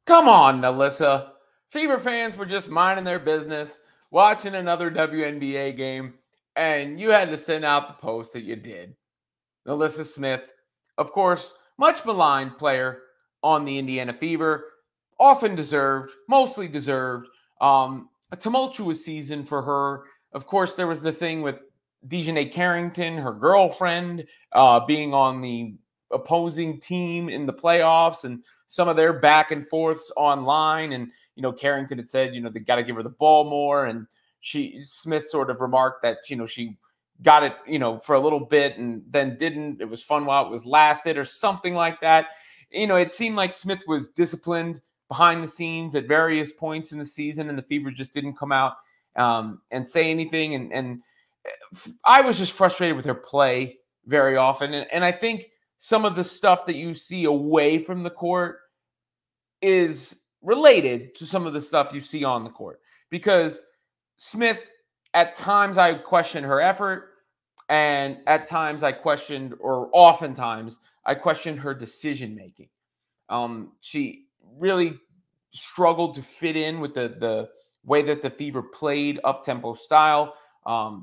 Come on, NaLyssa. Fever fans were just minding their business, watching another WNBA game, and you had to send out the post that you did. NaLyssa Smith, of course, much maligned player on the Indiana Fever, often deserved, mostly deserved. A tumultuous season for her. Of course, there was the thing with Dejanay Carrington, her girlfriend, being on the opposing team in the playoffs, and some of their back and forths online. And Carrington had said, they got to give her the ball more, and Smith sort of remarked that she got it, for a little bit and then didn't. It was fun while it was lasted, or something like that. It seemed like Smith was disciplined behind the scenes at various points in the season, and the Fever just didn't come out and say anything. And I was just frustrated with her play very often. And I think some of the stuff that you see away from the court is related to some of the stuff you see on the court. Because Smith, at times I questioned her effort, and at times oftentimes I questioned her decision-making. She really struggled to fit in with the way that the Fever played up-tempo style.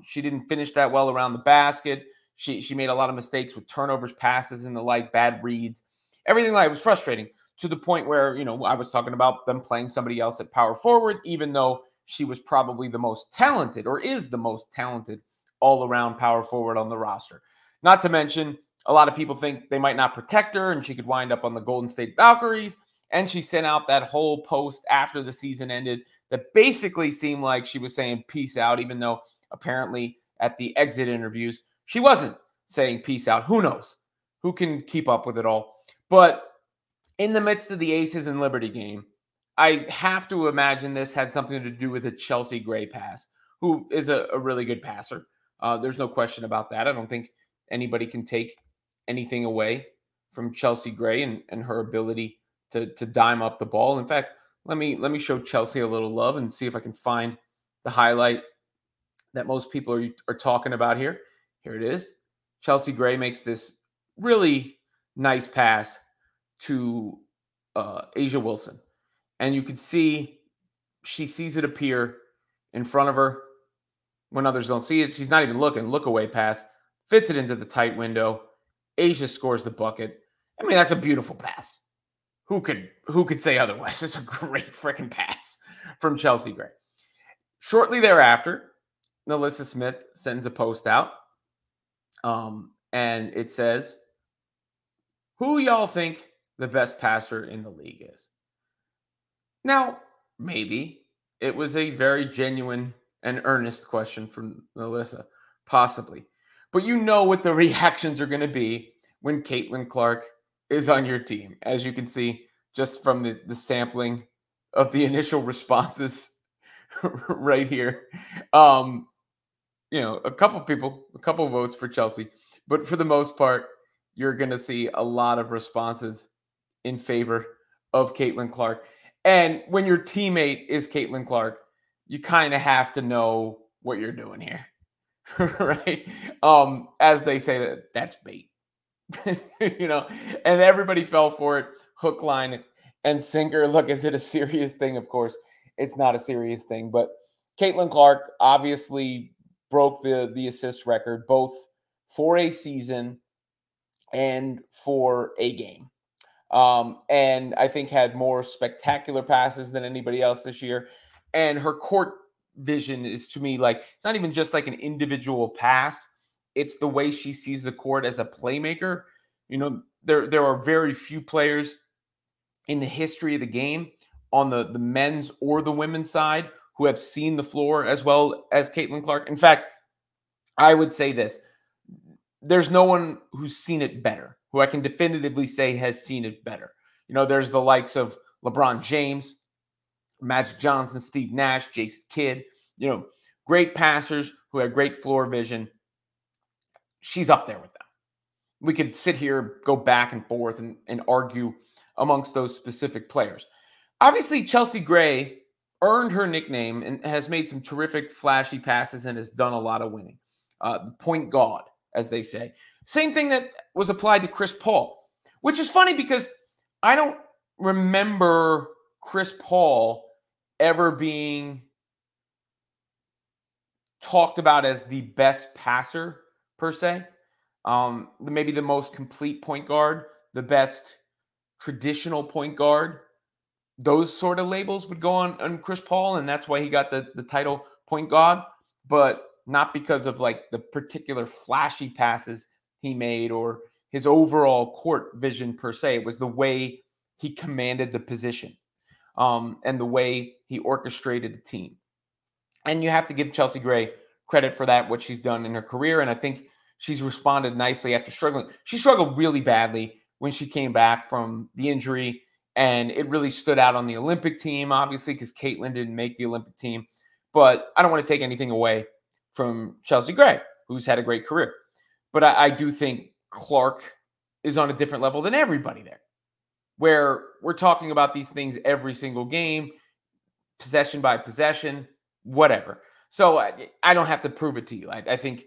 She didn't finish that well around the basket. She made a lot of mistakes with turnovers, passes, and the like, bad reads. Everything like it was frustrating, to the point where, I was talking about them playing somebody else at power forward, even though she was probably the most talented, or is the most talented, all-around power forward on the roster. Not to mention, a lot of people think they might not protect her and she could wind up on the Golden State Valkyries. And she sent out that whole post after the season ended that basically seemed like she was saying peace out, even though apparently at the exit interviews, she wasn't saying peace out. Who knows? Who can keep up with it all? But in the midst of the Aces and Liberty game, I have to imagine this had something to do with a Chelsea Gray pass, who is a really good passer. There's no question about that. I don't think anybody can take anything away from Chelsea Gray and her ability to dime up the ball. In fact, let me show Chelsea a little love and see if I can find the highlight that most people are talking about here. Here it is. Chelsea Gray makes this really nice pass to Asia Wilson. And you can see she sees it appear in front of her when others don't see it. She's not even looking. Look away pass. Fits it into the tight window. Asia scores the bucket. I mean, that's a beautiful pass. Who could say otherwise? It's a great freaking pass from Chelsea Gray. Shortly thereafter, NaLyssa Smith sends a post out. And it says, who y'all think the best passer in the league is? Now, maybe it was a very genuine and earnest question from NaLyssa, possibly. But you know what the reactions are going to be when Caitlin Clark is on your team, as you can see just from the sampling of the initial responses right here. A couple votes for Chelsea, but for the most part, you're going to see a lot of responses in favor of Caitlin Clark. And when your teammate is Caitlin Clark, you kind of have to know what you're doing here, right? As they say, that's bait, and everybody fell for it, hook, line, and sinker. Look, is it a serious thing? Of course, it's not a serious thing, but Caitlin Clark obviously broke the assist record, both for a season and for a game. And I think had more spectacular passes than anybody else this year. And her court vision is, to me, like, it's not even just like an individual pass. It's the way she sees the court as a playmaker. There are very few players in the history of the game on the men's or the women's side who have seen the floor as well as Caitlin Clark. In fact, I would say this. There's no one who's seen it better, who I can definitively say has seen it better. There's the likes of LeBron James, Magic Johnson, Steve Nash, Jason Kidd, great passers who have great floor vision. She's up there with them. We could sit here, go back and forth and argue amongst those specific players. Obviously, Chelsea Gray earned her nickname and has made some terrific flashy passes and has done a lot of winning. Point guard, as they say. Same thing that was applied to Chris Paul, which is funny because I don't remember Chris Paul ever being talked about as the best passer per se. Maybe the most complete point guard, the best traditional point guard. Those sort of labels would go on Chris Paul, and that's why he got the title point guard, but not because of like the particular flashy passes he made or his overall court vision per se. It was the way he commanded the position, and the way he orchestrated the team. And you have to give Chelsea Gray credit for that, what she's done in her career. And I think she's responded nicely after struggling. She struggled really badly when she came back from the injury. And it really stood out on the Olympic team, obviously, because Caitlin didn't make the Olympic team. But I don't want to take anything away from Chelsea Gray, who's had a great career. But I do think Clark is on a different level than everybody there, where we're talking about these things every single game, possession by possession, whatever. So I don't have to prove it to you. I think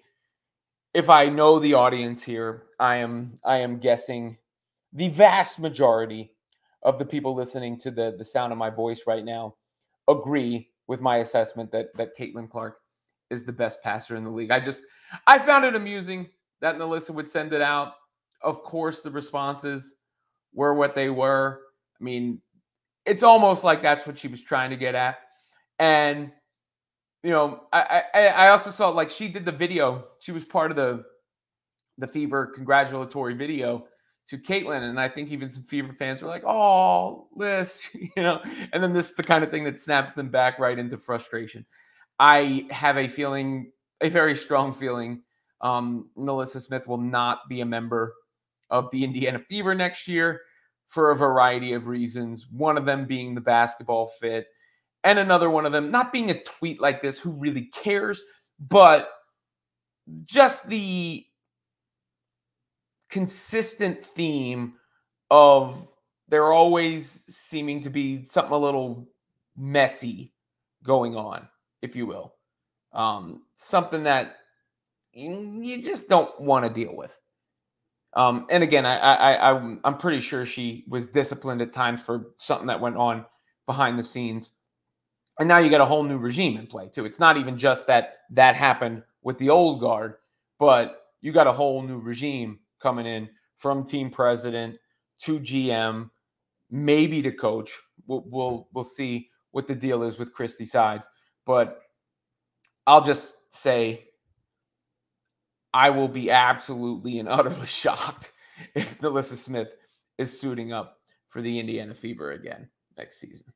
if I know the audience here, I am guessing the vast majority of the people listening to the sound of my voice right now agree with my assessment that Caitlin Clark is the best passer in the league. I found it amusing that NaLyssa would send it out. Of course, the responses were what they were. I mean, it's almost like that's what she was trying to get at. And, you know, I also saw, like, she did the video. She was part of the Fever congratulatory video to Caitlin. And I think even some Fever fans were like, oh, Liz, you know, and then this is the kind of thing that snaps them back right into frustration. I have a feeling, a very strong feeling, NaLyssa Smith will not be a member of the Indiana Fever next year for a variety of reasons. One of them being the basketball fit, and another one of them not being a tweet like this, who really cares, but just the consistent theme of there always seeming to be something a little messy going on, if you will. Something that you just don't want to deal with. And again, I'm pretty sure she was disciplined at times for something that went on behind the scenes. And now you got a whole new regime in play, too. It's not even just that happened with the old guard, but you got a whole new regime coming in, from team president to GM, maybe to coach. We'll see what the deal is with Christy Sides. But I'll just say I will be absolutely and utterly shocked if NaLyssa Smith is suiting up for the Indiana Fever again next season.